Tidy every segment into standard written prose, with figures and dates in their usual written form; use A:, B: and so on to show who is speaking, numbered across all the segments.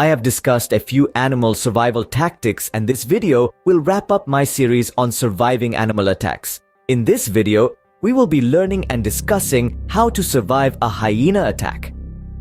A: I have discussed a few animal survival tactics, and this video will wrap up my series on surviving animal attacks. In this video, we will be learning and discussing how to survive a hyena attack.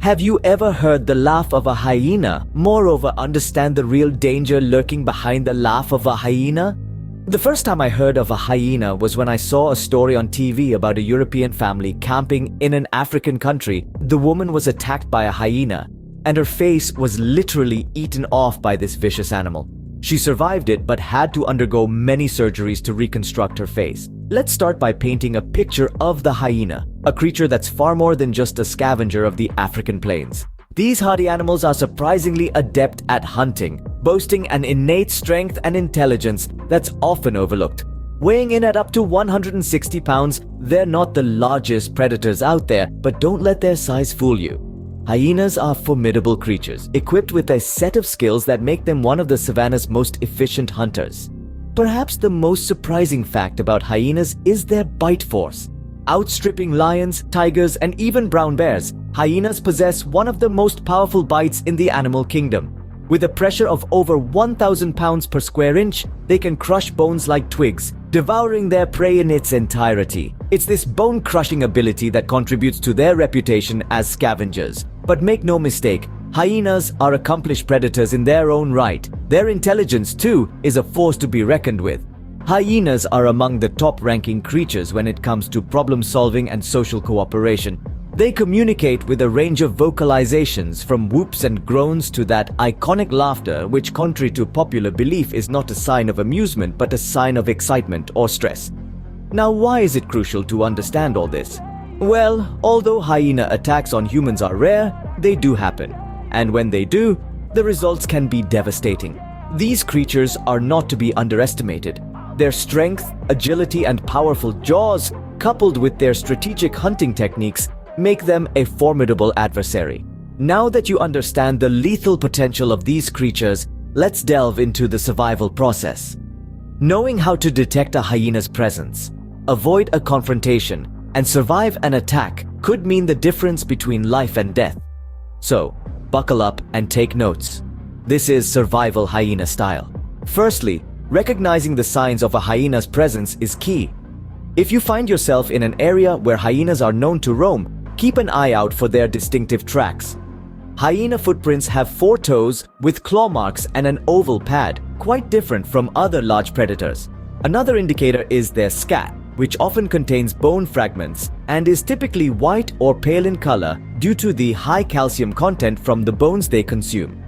A: Have you ever heard the laugh of a hyena? Moreover, understand the real danger lurking behind the laugh of a hyena? The first time I heard of a hyena was when I saw a story on TV about a European family camping in an African country. The woman was attacked by a hyena, and her face was literally eaten off by this vicious animal. She survived it but had to undergo many surgeries to reconstruct her face. Let's start by painting a picture of the hyena, a creature that's far more than just a scavenger of the African plains. These hardy animals are surprisingly adept at hunting, boasting an innate strength and intelligence that's often overlooked. Weighing in at up to 160 pounds, they're not the largest predators out there, but don't let their size fool you. Hyenas are formidable creatures, equipped with a set of skills that make them one of the savanna's most efficient hunters. Perhaps the most surprising fact about hyenas is their bite force. Outstripping lions, tigers, and even brown bears, hyenas possess one of the most powerful bites in the animal kingdom. With a pressure of over 1,000 pounds per square inch, they can crush bones like twigs, devouring their prey in its entirety. It's this bone-crushing ability that contributes to their reputation as scavengers. But make no mistake, hyenas are accomplished predators in their own right. Their intelligence, too, is a force to be reckoned with. Hyenas are among the top-ranking creatures when it comes to problem-solving and social cooperation. They communicate with a range of vocalizations, from whoops and groans to that iconic laughter, which, contrary to popular belief, is not a sign of amusement but a sign of excitement or stress. Now, why is it crucial to understand all this? Well, although hyena attacks on humans are rare, they do happen. And when they do, the results can be devastating. These creatures are not to be underestimated. Their strength, agility, and powerful jaws, coupled with their strategic hunting techniques, make them a formidable adversary. Now that you understand the lethal potential of these creatures, let's delve into the survival process. Knowing how to detect a hyena's presence, avoid a confrontation, and survive an attack could mean the difference between life and death. So, buckle up and take notes. This is survival hyena style. Firstly, recognizing the signs of a hyena's presence is key. If you find yourself in an area where hyenas are known to roam, keep an eye out for their distinctive tracks. Hyena footprints have 4 toes with claw marks and an oval pad, quite different from other large predators. Another indicator is their scat, which often contains bone fragments and is typically white or pale in color due to the high calcium content from the bones they consume.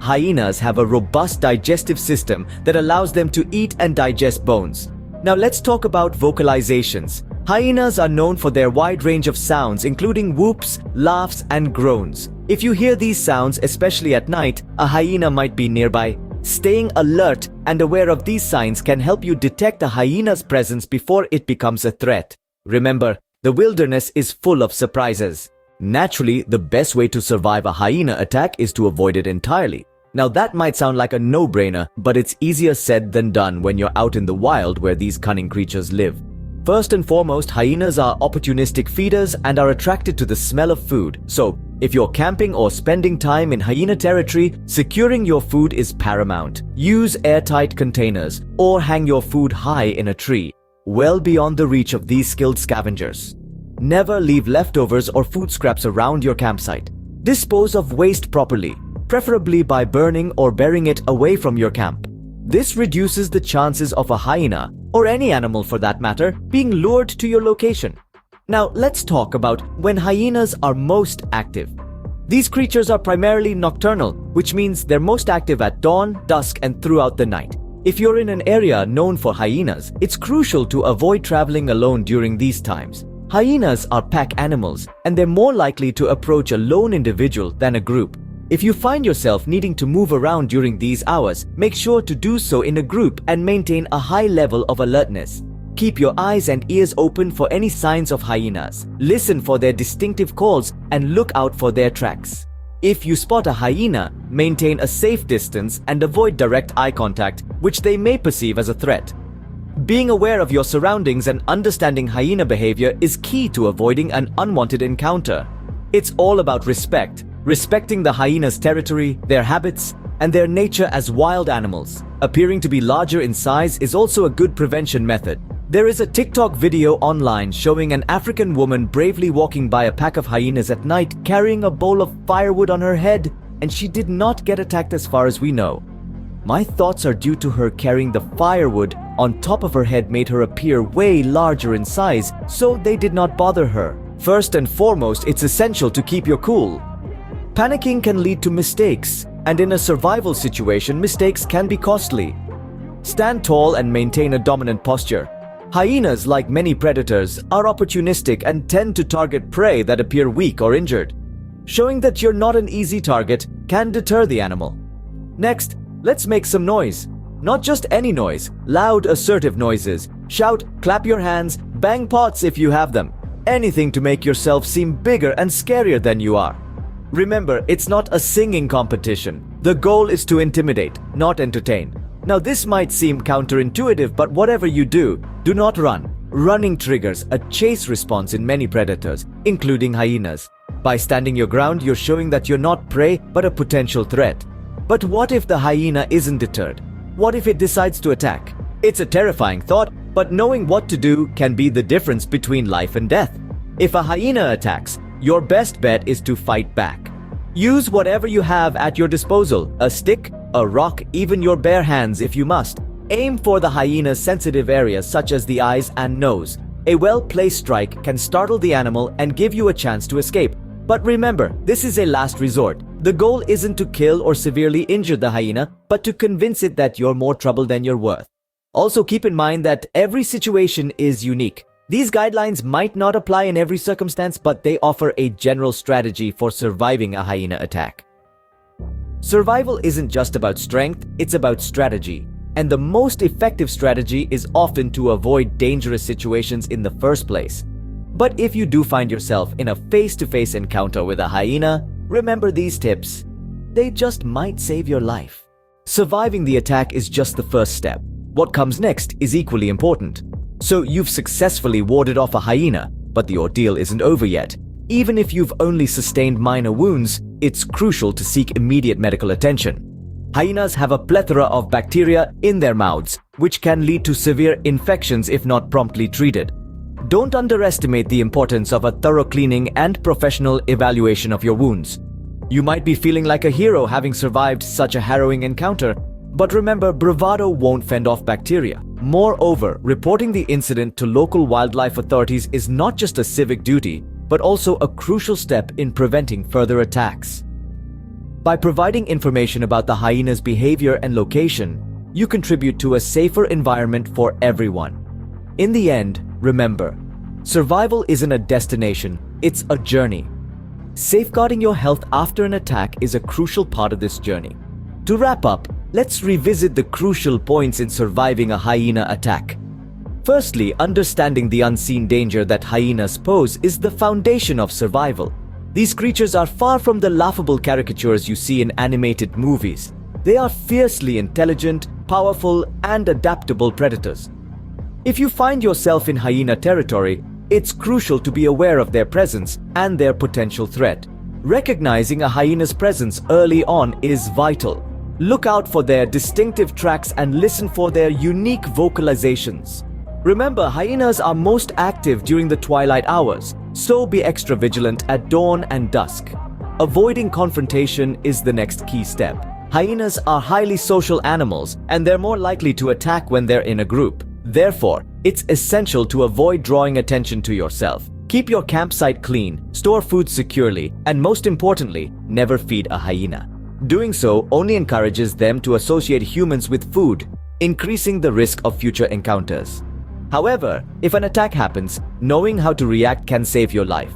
A: Hyenas have a robust digestive system that allows them to eat and digest bones. Now let's talk about vocalizations. Hyenas are known for their wide range of sounds, including whoops, laughs, and groans. If you hear these sounds, especially at night, a hyena might be nearby. Staying alert and aware of these signs can help you detect a hyena's presence before it becomes a threat. Remember, the wilderness is full of surprises. Naturally, the best way to survive a hyena attack is to avoid it entirely. Now that might sound like a no-brainer, but it's easier said than done when you're out in the wild where these cunning creatures live. First and foremost, hyenas are opportunistic feeders and are attracted to the smell of food. So, if you're camping or spending time in hyena territory, securing your food is paramount. Use airtight containers or hang your food high in a tree, well beyond the reach of these skilled scavengers. Never leave leftovers or food scraps around your campsite. Dispose of waste properly, preferably by burning or burying it away from your camp. This reduces the chances of a hyena, or any animal for that matter, being lured to your location. Now let's talk about when hyenas are most active. These creatures are primarily nocturnal, which means they're most active at dawn, dusk, and throughout the night. If you're in an area known for hyenas, it's crucial to avoid traveling alone during these times. Hyenas are pack animals, and they're more likely to approach a lone individual than a group. If you find yourself needing to move around during these hours, make sure to do so in a group and maintain a high level of alertness. Keep your eyes and ears open for any signs of hyenas. Listen for their distinctive calls and look out for their tracks. If you spot a hyena, maintain a safe distance and avoid direct eye contact, which they may perceive as a threat. Being aware of your surroundings and understanding hyena behavior is key to avoiding an unwanted encounter. It's all about respect. respecting the hyena's territory, their habits, and their nature as wild animals. Appearing to be larger in size is also a good prevention method. There is a TikTok video online showing an African woman bravely walking by a pack of hyenas at night carrying a bowl of firewood on her head, and she did not get attacked as far as we know. My thoughts are due to her carrying the firewood on top of her head made her appear way larger in size, so they did not bother her. First and foremost, it's essential to keep your cool. Panicking can lead to mistakes, and in a survival situation, mistakes can be costly. Stand tall and maintain a dominant posture. Hyenas, like many predators, are opportunistic and tend to target prey that appear weak or injured. Showing that you're not an easy target can deter the animal. Next, let's make some noise. Not just any noise, loud, assertive noises. Shout, clap your hands, bang pots if you have them. Anything to make yourself seem bigger and scarier than you are. Remember, it's not a singing competition. The goal is to intimidate, not entertain. Now this might seem counterintuitive, but whatever you do not run. Running triggers a chase response in many predators, including hyenas. By standing your ground, you're showing that you're not prey, but a potential threat. But what if the hyena isn't deterred? What if it decides to attack? It's a terrifying thought, but knowing what to do can be the difference between life and death. If a hyena attacks, your best bet is to fight back. Use whatever you have at your disposal, a stick, a rock, even your bare hands if you must. Aim for the hyena's sensitive areas such as the eyes and nose. A well-placed strike can startle the animal and give you a chance to escape. But remember, this is a last resort. The goal isn't to kill or severely injure the hyena, but to convince it that you're more trouble than you're worth. Also keep in mind that every situation is unique. These guidelines might not apply in every circumstance, but they offer a general strategy for surviving a hyena attack. Survival isn't just about strength, it's about strategy. And the most effective strategy is often to avoid dangerous situations in the first place. But if you do find yourself in a face-to-face encounter with a hyena, remember these tips. They just might save your life. Surviving the attack is just the first step. What comes next is equally important. So you've successfully warded off a hyena, but the ordeal isn't over yet. Even if you've only sustained minor wounds, it's crucial to seek immediate medical attention. Hyenas have a plethora of bacteria in their mouths, which can lead to severe infections if not promptly treated. Don't underestimate the importance of a thorough cleaning and professional evaluation of your wounds. You might be feeling like a hero having survived such a harrowing encounter, but remember, bravado won't fend off bacteria. Moreover, reporting the incident to local wildlife authorities is not just a civic duty, but also a crucial step in preventing further attacks. By providing information about the hyena's behavior and location, you contribute to a safer environment for everyone. In the end, remember, survival isn't a destination, it's a journey. Safeguarding your health after an attack is a crucial part of this journey. To wrap up, let's revisit the crucial points in surviving a hyena attack. Firstly, understanding the unseen danger that hyenas pose is the foundation of survival. These creatures are far from the laughable caricatures you see in animated movies. They are fiercely intelligent, powerful, and adaptable predators. If you find yourself in hyena territory, it's crucial to be aware of their presence and their potential threat. Recognizing a hyena's presence early on is vital. Look out for their distinctive tracks and listen for their unique vocalizations. Remember, hyenas are most active during the twilight hours, so be extra vigilant at dawn and dusk. Avoiding confrontation is the next key step. Hyenas are highly social animals, and they're more likely to attack when they're in a group. Therefore, it's essential to avoid drawing attention to yourself. Keep your campsite clean, store food securely, and most importantly, never feed a hyena. Doing so only encourages them to associate humans with food, increasing the risk of future encounters. However, if an attack happens, knowing how to react can save your life.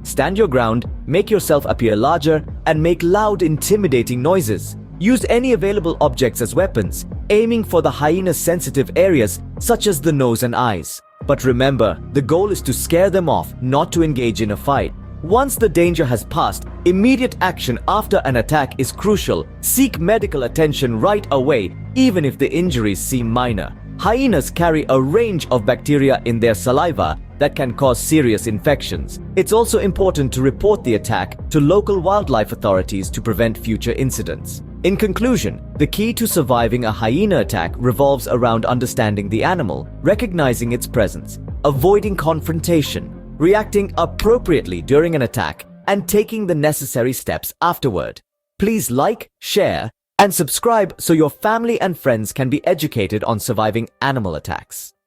A: Stand your ground, make yourself appear larger, and make loud, intimidating noises. Use any available objects as weapons, aiming for the hyena's sensitive areas such as the nose and eyes. But remember, the goal is to scare them off, not to engage in a fight. Once the danger has passed, immediate action after an attack is crucial. Seek medical attention right away, even if the injuries seem minor. Hyenas carry a range of bacteria in their saliva, that can cause serious infections. It's also important to report the attack to local wildlife authorities to prevent future incidents. In conclusion, the key to surviving a hyena attack revolves around understanding the animal, recognizing its presence, avoiding confrontation, reacting appropriately during an attack, and taking the necessary steps afterward. Please like, share, and subscribe so your family and friends can be educated on surviving animal attacks.